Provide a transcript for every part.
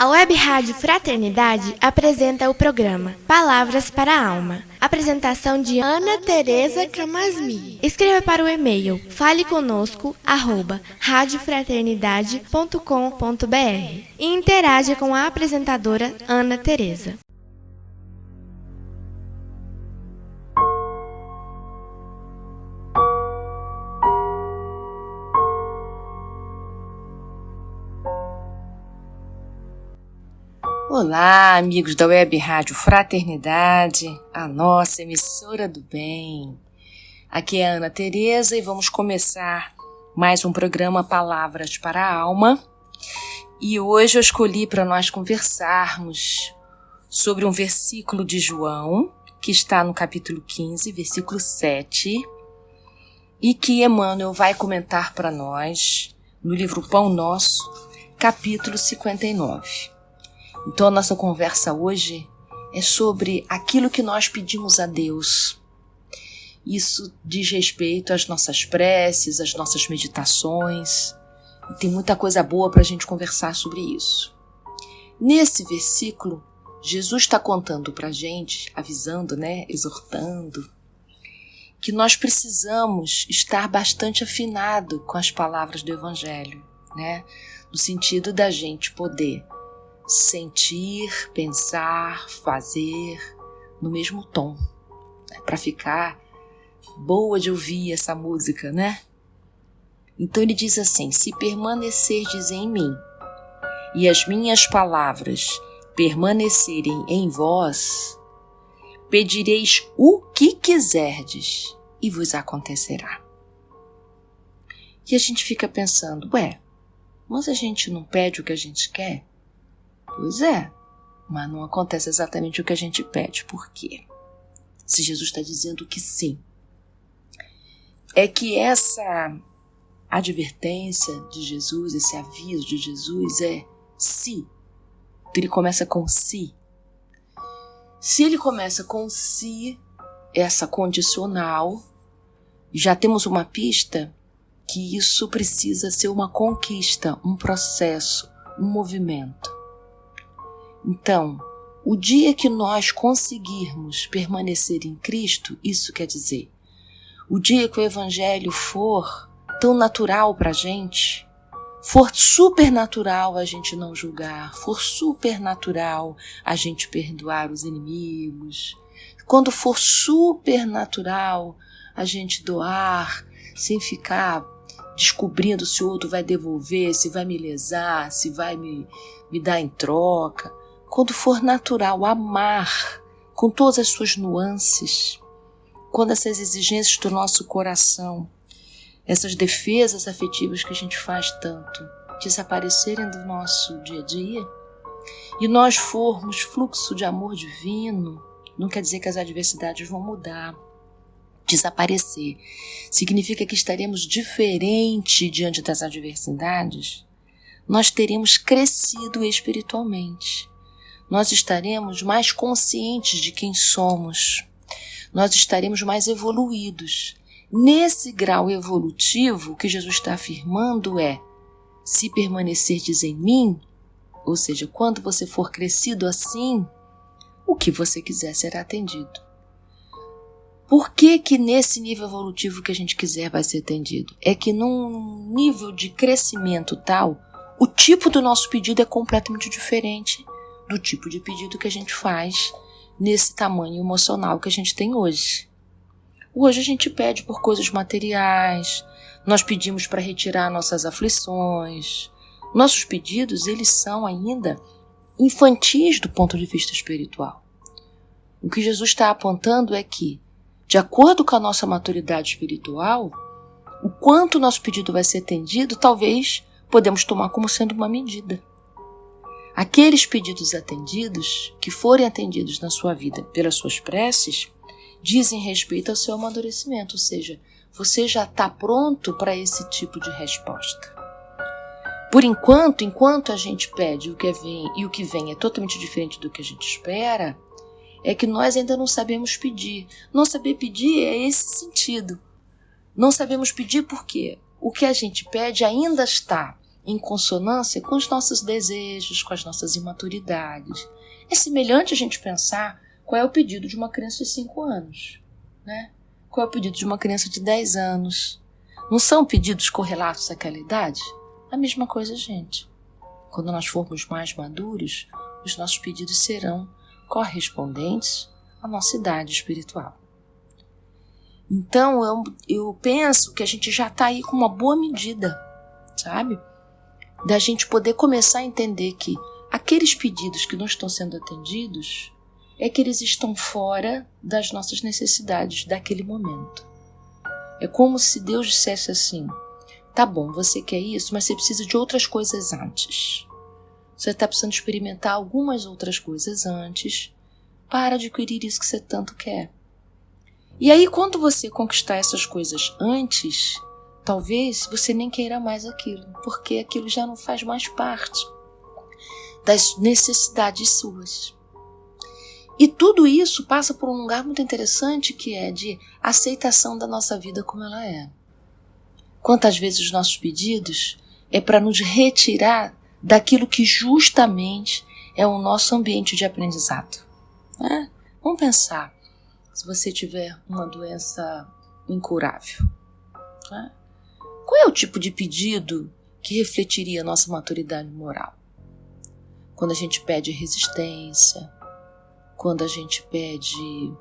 A Web Rádio Fraternidade apresenta o programa Palavras para a Alma. Apresentação de Ana Tereza Camasmi. Escreva para o e-mail faleconosco@radiofraternidade.com.br e interaja com a apresentadora Ana Tereza. Olá, amigos da Web Rádio Fraternidade, a nossa emissora do bem. Aqui é a Ana Tereza e vamos começar mais um programa Palavras para a Alma. E hoje eu escolhi para nós conversarmos sobre um versículo de João, que está no capítulo 15, versículo 7, e que Emmanuel vai comentar para nós no livro Pão Nosso, capítulo 59. Então a nossa conversa hoje é sobre aquilo que nós pedimos a Deus. Isso diz respeito às nossas preces, às nossas meditações. E tem muita coisa boa para a gente conversar sobre isso. Nesse versículo, Jesus está contando para a gente, avisando, exortando, que nós precisamos estar bastante afinado com as palavras do Evangelho, no sentido da gente poder sentir, pensar, fazer no mesmo tom, para ficar boa de ouvir essa música, Então ele diz assim: se permanecerdes em mim e as minhas palavras permanecerem em vós, pedireis o que quiserdes e vos acontecerá. E a gente fica pensando, mas a gente não pede o que a gente quer? Pois é, mas não acontece exatamente o que a gente pede. Por quê? Se Jesus está dizendo que sim. É que essa advertência de Jesus, esse aviso de Jesus é se. Ele começa com se. Se ele começa com se, essa condicional, já temos uma pista que isso precisa ser uma conquista, um processo, um movimento. Então, o dia que nós conseguirmos permanecer em Cristo, isso quer dizer, o dia que o Evangelho for tão natural para a gente, for supernatural a gente não julgar, for supernatural a gente perdoar os inimigos, quando for supernatural a gente doar, sem ficar descobrindo se o outro vai devolver, se vai me lesar, se vai me dar em troca, quando for natural amar com todas as suas nuances, quando essas exigências do nosso coração, essas defesas afetivas que a gente faz tanto, desaparecerem do nosso dia a dia, e nós formos fluxo de amor divino, não quer dizer que as adversidades vão mudar, desaparecer. Significa que estaremos diferente diante das adversidades, nós teremos crescido espiritualmente. Nós estaremos mais conscientes de quem somos. Nós estaremos mais evoluídos. Nesse grau evolutivo, o que Jesus está afirmando é: se permanecerdes em mim, ou seja, quando você for crescido assim, o que você quiser será atendido. Por que nesse nível evolutivo que a gente quiser vai ser atendido? É que num nível de crescimento tal, o tipo do nosso pedido é completamente diferente do tipo de pedido que a gente faz nesse tamanho emocional que a gente tem hoje. Hoje a gente pede por coisas materiais, nós pedimos para retirar nossas aflições. Nossos pedidos, eles são ainda infantis do ponto de vista espiritual. O que Jesus está apontando é que, de acordo com a nossa maturidade espiritual, o quanto o nosso pedido vai ser atendido, talvez podemos tomar como sendo uma medida. Aqueles pedidos atendidos, que forem atendidos na sua vida pelas suas preces, dizem respeito ao seu amadurecimento, ou seja, você já está pronto para esse tipo de resposta. Por enquanto a gente pede o que vem é totalmente diferente do que a gente espera, é que nós ainda não sabemos pedir. Não saber pedir é esse sentido. Não sabemos pedir porque o que a gente pede ainda está em consonância com os nossos desejos, com as nossas imaturidades. É semelhante a gente pensar qual é o pedido de uma criança de 5 anos, né? Qual é o pedido de uma criança de 10 anos? Não são pedidos correlatos àquela idade? A mesma coisa, gente. Quando nós formos mais maduros, os nossos pedidos serão correspondentes à nossa idade espiritual. Então, eu penso que a gente já está aí com uma boa medida, sabe? Da gente poder começar a entender que aqueles pedidos que não estão sendo atendidos é que eles estão fora das nossas necessidades daquele momento. É como se Deus dissesse assim: tá bom, você quer isso, mas você precisa de outras coisas antes. Você está precisando experimentar algumas outras coisas antes para adquirir isso que você tanto quer. E aí, quando você conquistar essas coisas antes, talvez você nem queira mais aquilo, porque aquilo já não faz mais parte das necessidades suas. E tudo isso passa por um lugar muito interessante, que é de aceitação da nossa vida como ela é. Quantas vezes os nossos pedidos é para nos retirar daquilo que justamente é o nosso ambiente de aprendizado, né? Vamos pensar, se você tiver uma doença incurável, né? Qual é o tipo de pedido que refletiria a nossa maturidade moral? Quando a gente pede resistência, quando a gente pede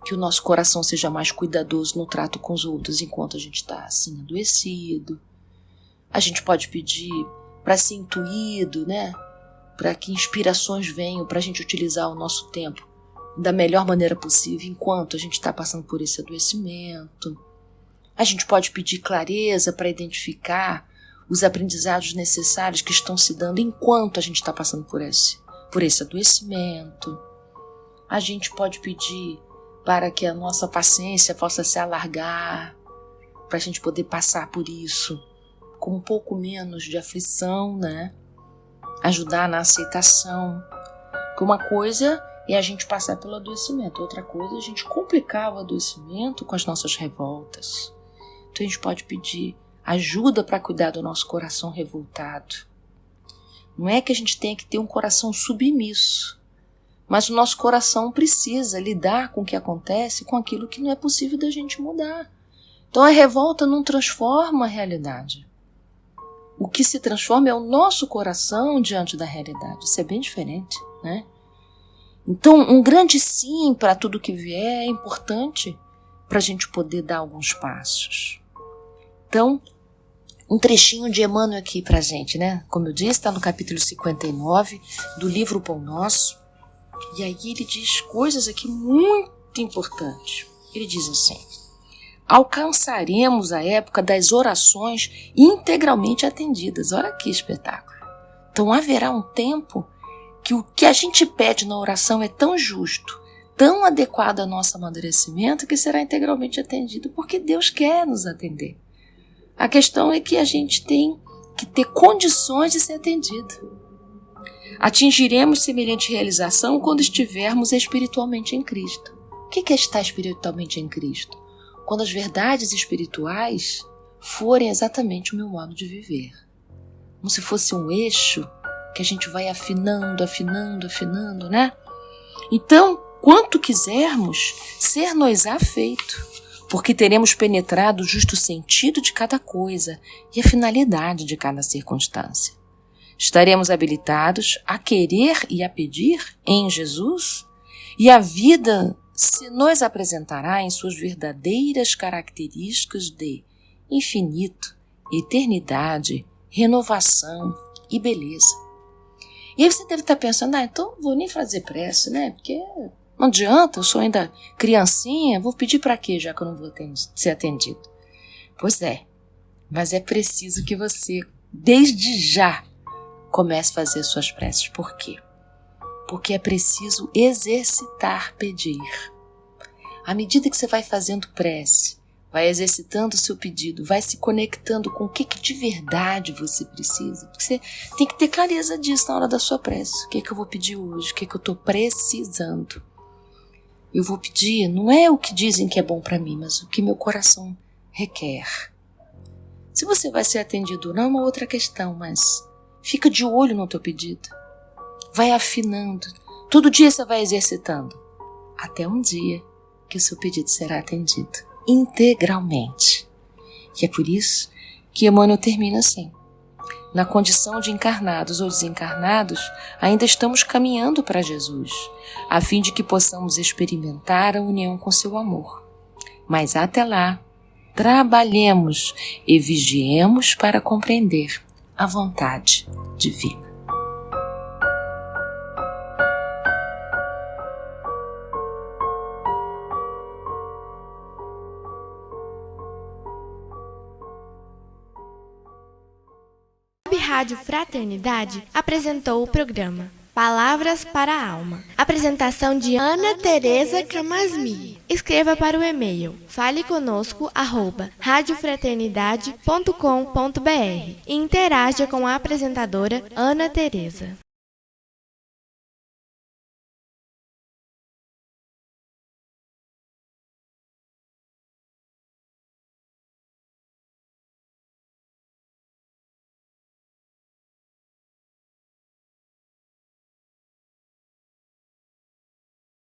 que o nosso coração seja mais cuidadoso no trato com os outros enquanto a gente está assim adoecido. A gente pode pedir para ser intuído, né? Para que inspirações venham para a gente utilizar o nosso tempo da melhor maneira possível enquanto a gente está passando por esse adoecimento. A gente pode pedir clareza para identificar os aprendizados necessários que estão se dando enquanto a gente está passando por esse adoecimento. A gente pode pedir para que a nossa paciência possa se alargar, para a gente poder passar por isso com um pouco menos de aflição, né? Ajudar na aceitação. Porque uma coisa é a gente passar pelo adoecimento, outra coisa é a gente complicar o adoecimento com as nossas revoltas. Então a gente pode pedir ajuda para cuidar do nosso coração revoltado. Não é que a gente tenha que ter um coração submisso, mas o nosso coração precisa lidar com o que acontece, com aquilo que não é possível da gente mudar. Então a revolta não transforma a realidade. O que se transforma é o nosso coração diante da realidade. Isso é bem diferente, né? Então um grande sim para tudo que vier é importante para a gente poder dar alguns passos. Então, um trechinho de Emmanuel aqui para a gente, né? Como eu disse, está no capítulo 59 do livro Pão Nosso. E aí ele diz coisas aqui muito importantes. Ele diz assim: alcançaremos a época das orações integralmente atendidas. Olha que espetáculo. Então haverá um tempo que o que a gente pede na oração é tão justo, tão adequado ao nosso amadurecimento, que será integralmente atendido, porque Deus quer nos atender. A questão é que a gente tem que ter condições de ser atendido. Atingiremos semelhante realização quando estivermos espiritualmente em Cristo. O que é estar espiritualmente em Cristo? Quando as verdades espirituais forem exatamente o meu modo de viver. Como se fosse um eixo que a gente vai afinando, né? Então, quanto quisermos, ser-nos-á feito, porque teremos penetrado o justo sentido de cada coisa e a finalidade de cada circunstância. Estaremos habilitados a querer e a pedir em Jesus, e a vida se nos apresentará em suas verdadeiras características de infinito, eternidade, renovação e beleza. E aí você deve estar pensando, então não vou nem fazer prece, né? Porque não adianta, eu sou ainda criancinha, vou pedir para quê, já que eu não vou ser atendido? Pois é, mas é preciso que você, desde já, comece a fazer suas preces. Por quê? Porque é preciso exercitar pedir. À medida que você vai fazendo prece, vai exercitando o seu pedido, vai se conectando com o que de verdade você precisa. Porque você tem que ter clareza disso na hora da sua prece. O que eu vou pedir hoje? O que eu estou precisando? Eu vou pedir, não é o que dizem que é bom para mim, mas o que meu coração requer. Se você vai ser atendido ou não é uma outra questão, mas fica de olho no teu pedido. Vai afinando. Todo dia você vai exercitando. Até um dia que o seu pedido será atendido integralmente. E é por isso que Emmanuel termina assim. Na condição de encarnados ou desencarnados, ainda estamos caminhando para Jesus, a fim de que possamos experimentar a união com seu amor. Mas até lá, trabalhemos e vigiemos para compreender a vontade divina. A Rádio Fraternidade apresentou o programa Palavras para a Alma. Apresentação de Ana Tereza Camasmi. Escreva para o e-mail faleconosco@radiofraternidade.com.br e interaja com a apresentadora Ana Tereza.